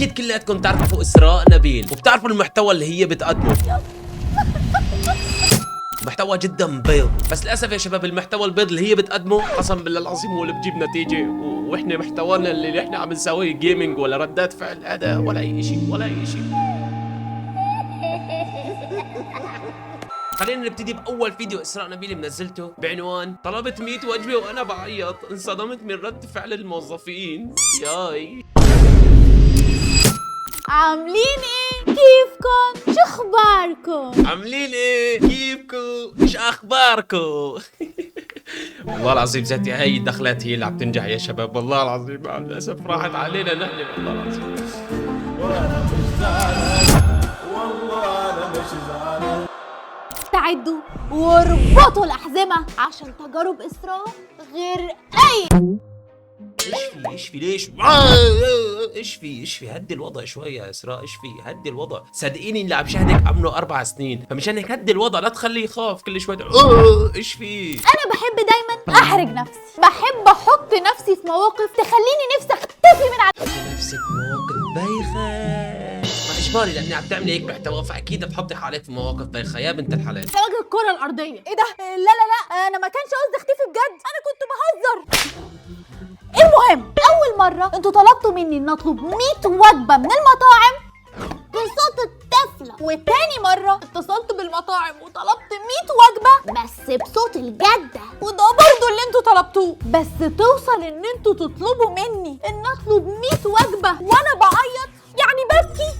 اكيد كلياتكم تعرفوا اسراء نبيل وبتعرفوا المحتوى اللي هي بتقدمه. محتوى جدا بيض، بس للاسف يا شباب المحتوى البيض اللي هي بتقدمه قسم بالله العظيم هو اللي بجيب نتيجه، واحنا محتوانا اللي احنا عم نسويه جيمنج ولا ردات فعل هذا ولا اي شيء ولا اي شيء. خلينا نبتدي باول فيديو اسراء نبيل منزلته بعنوان طلبت 100 وجبه وانا بعيط، انصدمت من رد فعل الموظفين. ياي عاملين ايه؟ كيفكم؟ شو اخباركم؟ عاملين ايه؟ كيفكم؟ ايش اخباركم؟ والله العظيم ذاتي هاي الدخلات هي اللي عم تنجح يا شباب، والله العظيم مع الاسف راحت علينا نحن والله العظيم. استعدوا واربطوا الأحزمة عشان تجارب إسراء غير أي. ايش في ليش؟ ايش في هدي الوضع شويه يا اسراء، ايش في هدي الوضع، صدقيني اللي عم شاهدك عمره 4 سنين، فمشان هيك هدي الوضع لا تخليه يخاف كل شويه. ايش في؟ أنا بحب دايما أحرج نفسي، بحب أحط نفسي في مواقف تخليني نفسي أختفي من نفسك مواقف بايخه، ما اجباري لاني عم تعملي هيك محتوى فاكيد بتحطي حالك في مواقف بايخه يا بنت الحلال. وجه الكرة الأرضية. إيه ده؟ لا لا لا، أنا ما كانش قصدي أختفي بجد، أنا كنت بهزر. المهم أول مرة أنتوا طلبتوا مني إن أطلب 100 وجبة من المطاعم بصوت الطفلة، وتاني مرة اتصلت بالمطاعم وطلبت 100 وجبة بس بصوت الجدة، وده برضو اللي انتوا طلبتوه، بس توصل ان انتوا تطلبوا مني ان اطلب 100 وجبة وانا بعيط يعني ببكي؟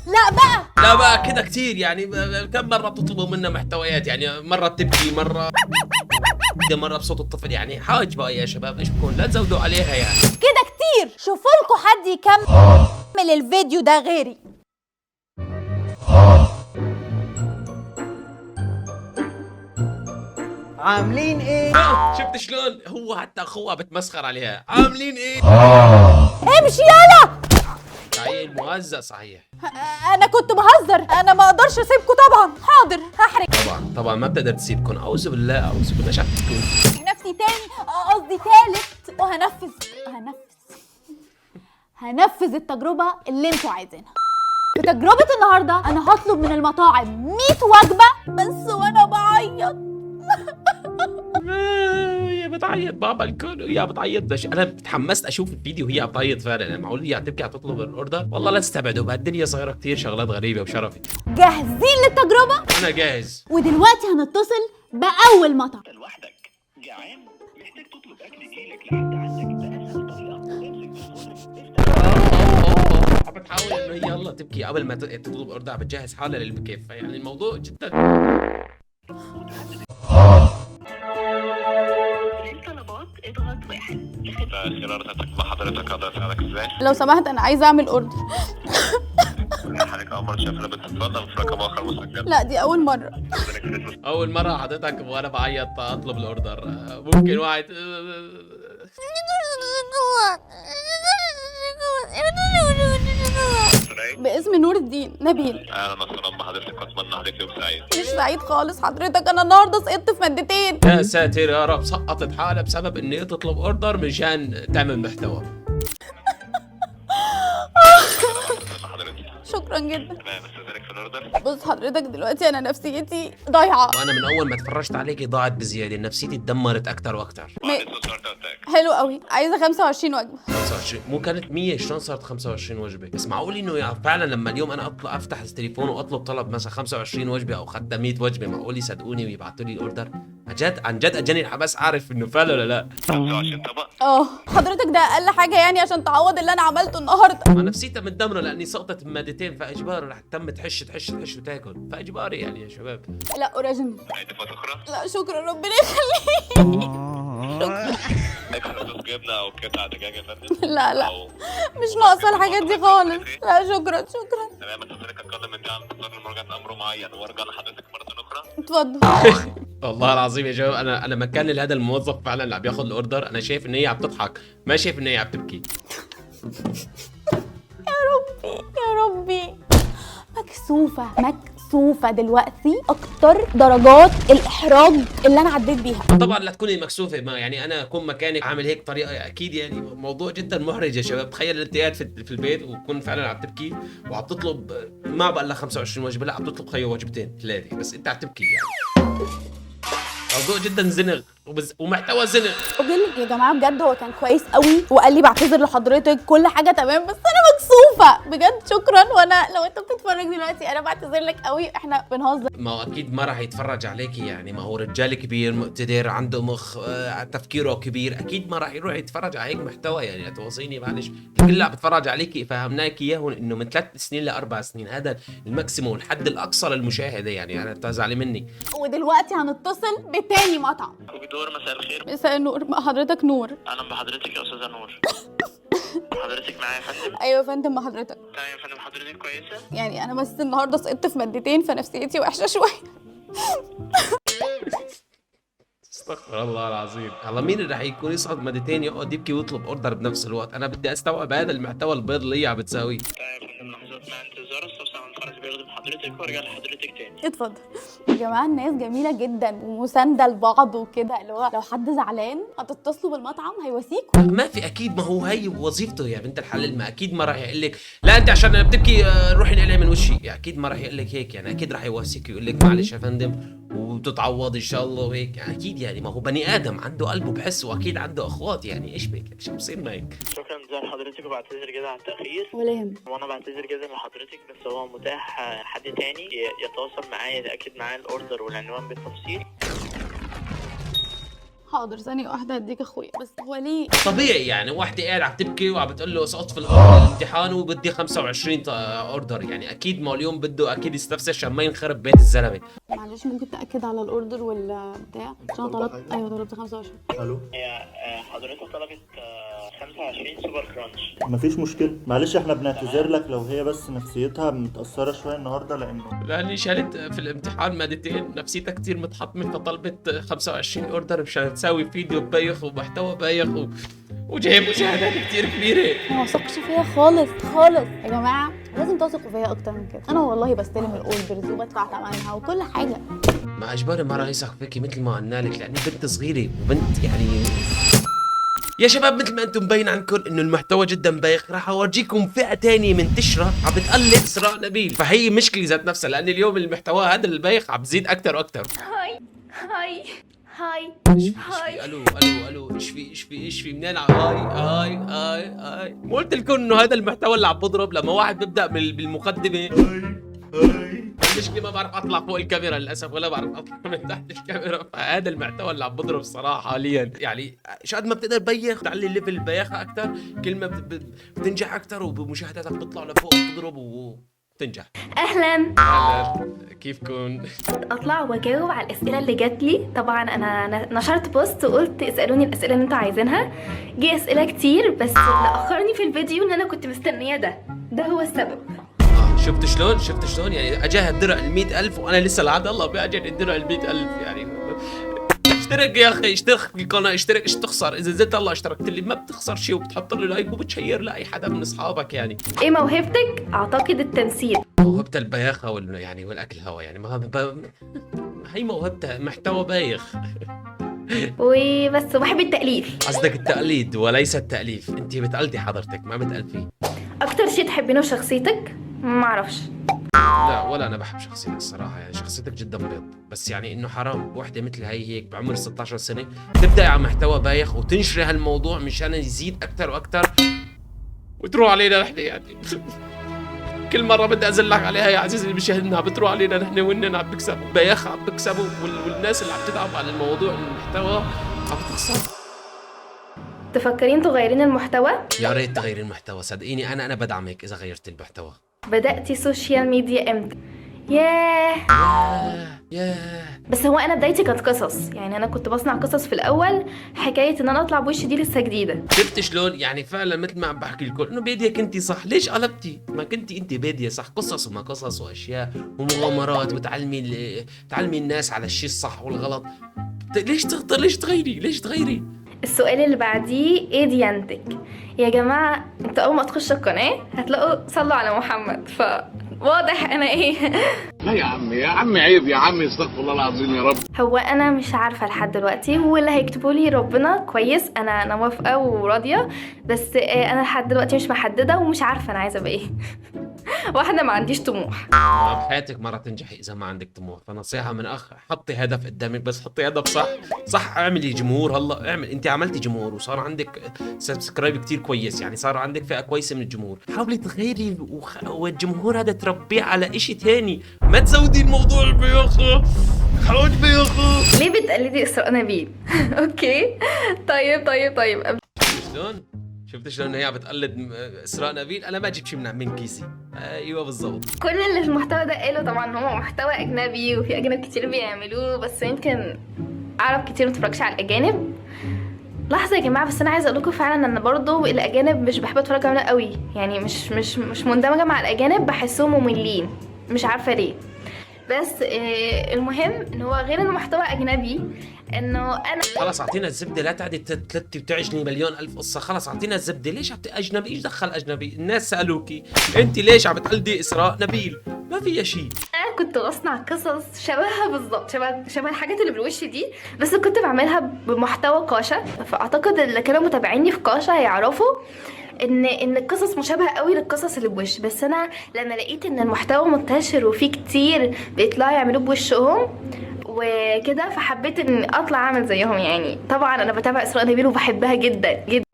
لا بقى كده كتير يعني. كم مره بتطلبوا منا محتويات يعني؟ مره تبكي، مره بصوت الطفل، يعني حاج بقى يا شباب ايش بكون، لا تزودوا عليها يعني كده كتير. شوفوا لكم حد يكمل الفيديو ده غيري. عاملين ايه؟ شفت شلون هو حتى اخوها بتمسخر عليها. عاملين ايه؟ امشي يلا. تعيين موزع صحيح. انا كنت بهزر، انا ما اقدرش اسيبكم طبعا. حاضر هحرق طبعا ما بتقدر تسيبكم، اعوذ بالله اعوذ بالله. شفتكم نفسي تاني، قصدي تالت، هنفذ التجربة اللي انتوا عايزينها. في تجربة النهاردة انا هطلب من المطاعم 100 وجبة بس وانا بعيط. هي بتعيط بابا الكل، هي بتعيط. بس انا تحمست اشوف الفيديو وهي بتعيط فعلا. معقول هي تبكي تطلب الاوردر؟ والله لا تستبعدوا، بهالدنيا صايره كتير شغلات غريبه وشرفي. جاهزين للتجربة؟ انا جاهز. ودلوقتي هنتصل بأول مطعم. لوحدك جعان محتاج تطلب اكل يجيلك لحد عندك باسهل طريقه. بتحاول انه هي يلا تبكي قبل ما تطلب اوردر، بتجهز حالها للبكيف، يعني الموضوع جدا. طلبات اضغط 1. خياراتك مع حضرتك اقدر اساعدك ازاي؟ لو سمحت انا عايزة اعمل اوردر. حضرتك اول مره شايف بتتفضل في رقم اخر مسجل. لا دي اول مرة. اول مره حضرتك وانا بعيط اطلب الاوردر. ممكن واحد باسم نور الدين نبيل. اهلا وسهلا بحضرتك، اتمنى عليك يوم سعيد. مش سعيد خالص حضرتك، انا النهارده سقطت في مادتين. يا ساتر يا رب، سقطت حالها بسبب ان هي تطلب اوردر مشان تعمل محتوى. شكرا جدا. تمام استاذنك في الاوردر. بص حضرتك دلوقتي انا نفسيتي ضايعه. وانا من اول ما اتفرجت عليكي ضاعت بزياده، نفسيتي اتدمرت اكتر واكتر. حلو قوي، عايزه 25 وجبه. 25 مو كانت 100؟ شلون صارت 25 وجبه؟ بس معقول انه يعني فعلا لما اليوم انا افتح التليفون واطلب طلب مثلا 25 وجبه او حتى 100 وجبه، معقول يصدقوني ويبعثوا لي الاوردر؟ عن جد اجاني الحماس اعرف انه فعلا ولا لا. 25 طبق. حضرتك ده اقل حاجه يعني عشان تعوض اللي انا عملته النهارده. انا نفسيتها متدمره لاني سقطت بمادتين، فاجباري رح تم تحش وتاكل، فاجباري يعني يا شباب. لا اوريجينال. اضافات اخرى. لا شكرا ربنا يخليك. صوص جبنه او قطع دجاج يا فندم. لا مش ناقصه الحاجات دي خالص. لا شكرا. تمام استاذنك اتكلم من ده عن انتظار لمراجعه امر معين وارجع لحضرتك مره اخرى. اتفضل. والله العظيم يا شباب انا مكان لهذا الموظف فعلا اللي عم بياخذ الاوردر، انا شايف ان هي عم تضحك، ما شايف ان هي عم تبكي. يا ربي مكسوفه. مكسوفه دلوقتي اكتر درجات الاحراج اللي انا عديت بيها. طبعا لا تكوني مكسوفه، ما يعني انا اكون مكانك عامل هيك طريقه اكيد يعني موضوع جدا محرج يا شباب. تخيل انت قاعد في البيت وتكون فعلا عم تبكي وعم تطلب ما بقى لها 25 وجبه، لا عم تطلب خيو وجبتين 3 بس انت عم تبكي يعني. موضوع جدا زنغ ومحتوى زنغ. بقول لك يا جماعه بجد هو كان كويس قوي وقال لي بعتذر لحضرتك كل حاجه تمام، بس انا مكسوفه بجد. شكرا. وانا لو انت بتتفرج دلوقتي انا بعتذر لك قوي، احنا بنهزر. ما هو اكيد ما راح يتفرج عليكي يعني، ما هو رجال كبير مقتدر عنده مخ تفكيره كبير، اكيد ما راح يروح يتفرج على هيك محتوى يعني. اتوصيني معلش، الكل اللي عم بتفرج عليكي فهمناك اياه انه من 3 سنين ل4 سنين، هذا الماكسيموم الحد الاقصى للمشاهده يعني. انا تزعلي مني. ودلوقتي هنتصل بتاني مطعم. دكتور مساء الخير. مساء النور. مع حضرتك نور. اهلا بحضرتك يا استاذه نور. حضرتك معايا يا فندم؟ ايوه يا فندم مع حضرتك. تمام يا فندم. حضرتك كويسه؟ يعني انا بس النهارده سقطت في مادتين فنفسيتي وحشه شويه. استغفر الله العظيم. هلا مين اللي رح يكون يصعد مادتين يقعد يبكي ويطلب اوردر بنفس الوقت؟ انا بدي استوعب هذا المحتوى البيض اللي هي عم بتساويه. تمام يا فندم. لحظات مع انتظار استفسر عن خرج بياخد حضرتك وارجع لحضرتك تاني. اتفضل. يا جماعه الناس جميله جدا ومسانده لبعض وكده، اللي هو لو حد زعلان هتتصلوا بالمطعم هيواسيكوا. ما في اكيد، ما هو هي وظيفته يا بنت الحلال. ما اكيد ما راح يقول لك لا انت عشان بتبكي روحي نقلعي من وشي يعني. اكيد ما راح يقول لك هيك يعني. اكيد راح يواسيك ويقول لك معلش يا فندم وتتعوض ان شاء الله وهيك يعني. اكيد يعني، ما هو بني ادم عنده قلب وبحس، واكيد عنده اخوات يعني. ايش بك شو بصير معك؟ شكرا جزيلا لحضرتك وبعتذر جدا عن التاخير. ولا يهمك. وانا بعتذر جدا لحضرتك، بس هو متاح حد تاني يتواصل معايا يتاكد معايا الاوردر والعنوان بالتفصيل. حاضر ثانيه واحده هديك اخويا. بس هو ليه طبيعي يعني واحده قاعده عم تبكي وعم بتقول له سقطت في الامتحان وبدي 25 اوردر يعني. اكيد ما اليوم بده اكيد يستفسر عشان ما ينخرب بيت الزلمه. معلش ممكن تاكد على الاوردر والبتاع عشان طلبت. ايوه طلبت 25. الو هي حضرتك طلبت 25 سوبر كرانش. مفيش مشكله، معلش احنا بنعتذر لك لو هي بس نفسيتها متاثره شويه النهارده لانه لاني شالت في الامتحان مادتين نفسيتها كتير متحطمه، فطلبت 25 اوردر مشان تساوي فيديو بايخ ومحتوى بايخ وجايب مشاهدات كتير كبيره. ما وثقش فيا خالص خالص يا جماعه. لازم تثقوا فيا اكتر من كده. انا والله بستلم الاوردرز وبدفع ثمنها وكل حاجه. ما اجباري ما راح يثق فيكي مثل ما قلنا لك، لاني بنت صغيره وبنت يعني. يا شباب مثل ما انتم مبين عنكم انه المحتوى جدا بايخ، راح اورجيكم فئه تانية منتشره عم بتقلد اسراء نبيل، فهي مشكله ذات نفسها. لان اليوم المحتوى هذا البايخ عم بزيد اكثر واكثر. هاي هاي هاي ايش في الو الو الو ايش في منين هاي مو قلت لكم انه هذا المحتوى اللي عم بضرب لما واحد بيبدا بالمقدمه. المشكله ما بعرف اطلع فوق الكاميرا للاسف، ولا بعرف اطلع من تحت الكاميرا، فهذا المحتوى اللي عم بضرب الصراحه حاليا يعني. شو قد ما بتقدر بيخ تعلي ليفل البياخه اكثر، كل ما بتنجح اكثر وبمشاهداتك بتطلع لفوق بتضرب وتنجح. اهلا، كيفكم؟ اطلع واجاوب على الاسئله اللي جات لي. طبعا انا نشرت بوست وقلت اسالوني الاسئله اللي انتوا عايزينها. جه اسئله كتير، بس اللي اخرني في الفيديو ان انا كنت مستنيه ده هو السبب. شفت شلون يعني اجاها الدرع ال100,000 وانا لسه لعند الله باجل الدرع ال100,000 يعني. اشترك يا اخي، اشترك في القناه، اشترك. ايش تخسر اذا زدت الله اشتركت لي؟ ما بتخسر شيء، وبتحط لي لايك وبتشير لاي حدا من اصحابك يعني. ايه موهبتك؟ اعتقد التمثيل. موهبة البياخة يعني والاكل هوا يعني. هي موهبتها محتوى بايخ. وبس بحب التاليف. قصدك التقليد وليس التأليف. انت بتقلدي حضرتك ما بتألفي. اكتر شيء تحبينه في شخصيتك؟ ما اعرفش. لا ولا انا بحب شخصيتك الصراحه يعني. شخصيتك جدا بيض، بس يعني انه حرام وحده مثل هيك بعمر 16 سنه تبدأ على محتوى بايخ وتنشري هالموضوع مشان يزيد اكثر واكثر وتروح علينا نحن يعني. كل مره بدي ازلك عليها يا عزيزي اللي بيشاهدنا، بتروح علينا نحن وإننا عم بكسبوا بايخ، عم بكسبوا والناس اللي عم تتعب على الموضوع المحتوى عم بتخسر. تفكرين تغيرين المحتوى؟ يا ريت تغيري المحتوى، صدقيني انا بدعمك اذا غيرت المحتوى. بدأتي سوشيال ميديا امتى؟ ياه. بس هو انا بدايتي كانت قصص يعني. انا كنت بصنع قصص في الاول. حكايه ان انا اطلع بوشي دي لسه جديده. شفت شلون يعني؟ فعلا مثل ما عم بحكي لكم انه باديه كنتي صح. ليش قلبتي؟ ما كنتي انت باديه صح، قصص وما قصص واشياء ومغامرات وتعلمي الناس على الشيء الصح والغلط. ليش تغيري؟ السؤال اللي بعديه ايه ديانتك؟ يا جماعة انتوا اول ما تخشوا القناة هتلاقوا صلوا على محمد، فواضح انا ايه. لا يا عم عيب يا عم، استغفر الله العظيم يا رب. هو انا مش عارفة لحد دلوقتي، واللي هيكتبوا لي ربنا كويس، انا موافقة وراضية، بس انا لحد دلوقتي مش محددة ومش عارفة انا عايزة ابقى ايه. واحدة ما عنديش طموح. بحياتك ما راح تنجحي اذا ما عندك طموح، فنصيحه من اخ، حطي هدف قدامك، بس حطي هدف صح. اعملي جمهور. هلا اعمل، انت عملتي جمهور وصار عندك سبسكرايب كتير كويس، يعني صار عندك فئه كويسه من الجمهور. حاولي تغيري والجمهور هذا تربيه على اشي تاني، ما تزودي الموضوع البياخه. حاولي بياخه. ليه بتقلدي اسراء نبيل؟ اوكي طيب شلون؟ شفت شلون هي بتقلد اسراء نبيل؟ انا ما جبت شيء من كيسي. ايوه بالضبط. كل اللي في المحتوى ده قالوا طبعا هو محتوى اجنبي وفي اجانب كتير بيعملوه، بس يمكن عرب كتير متفرجش على الاجانب. لحظه يا جماعه، بس انا عايزه اقول لكم فعلا ان برضو الاجانب مش بحب اتفرج عليهم قوي، يعني مش مندمجه مع الاجانب، بحسهم مملين مش عارفه ليه. بس المهم ان هو غير انه محتوى اجنبي، انه انا خلاص اعطينا الزبده، لا تعدي تلتي وتعجني مليون الف قصه. خلاص اعطينا الزبده. ليش اجنبي؟ ايش دخل اجنبي؟ الناس سالوكي انت ليش عم بتقلدي اسراء نبيل؟ ما فيها شيء. انا كنت بصنع قصص شبهها بالظبط، شبه الحاجات اللي بالوش دي، بس كنت بعملها بمحتوى كاشا. فاعتقد اللي كانوا متابعيني في كاشا هيعرفوا ان القصص مشابهه قوي للقصص اللي بوش. بس انا لما لقيت ان المحتوى منتشر وفي كتير بيطلعوا يعملوه بوشهم وكده، فحبيت ان اطلع اعمل زيهم. يعني طبعا انا بتابع اسراء نبيل وبحبها جدا جدا.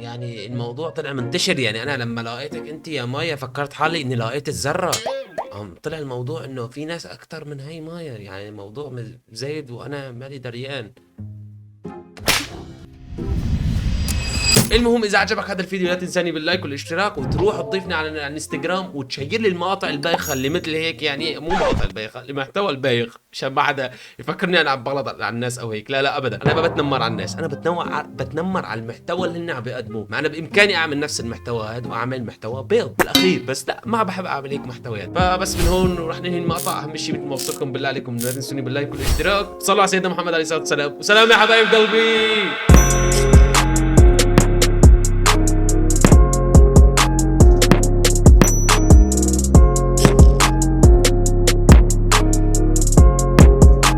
يعني الموضوع طلع منتشر. يعني انا لما لقيتك انت يا مايا فكرت حالي اني لقيت الذره. طلع الموضوع انه في ناس اكتر من هاي مايا، يعني الموضوع زايد وانا مالي دريان. المهم اذا عجبك هذا الفيديو لا تنساني باللايك والاشتراك، وتروح تضيفني على الانستغرام وتشير لي المقاطع البايخه اللي مثل هيك، يعني مو مقاطع البايخه، المحتوى البايخ، عشان ما حدا يفكرني انا عم بغلط على الناس او هيك. لا ابدا، انا ما بتنمر على الناس، انا بتنمر على المحتوى اللي هن عم بيقدموه. ما انا بامكاني اعمل نفس المحتوى هذا واعمل محتوى بيض بالاخير، بس لا ما بحب اعمل هيك محتويات. فبس من هون رح ننهي المقطع. اهم شيء مثل ما بوصيكم بالله عليكم لا تنسوني باللايك والاشتراك. صلوا على سيدنا محمد عليه الصلاه والسلام، وسلام يا حبايب قلبي.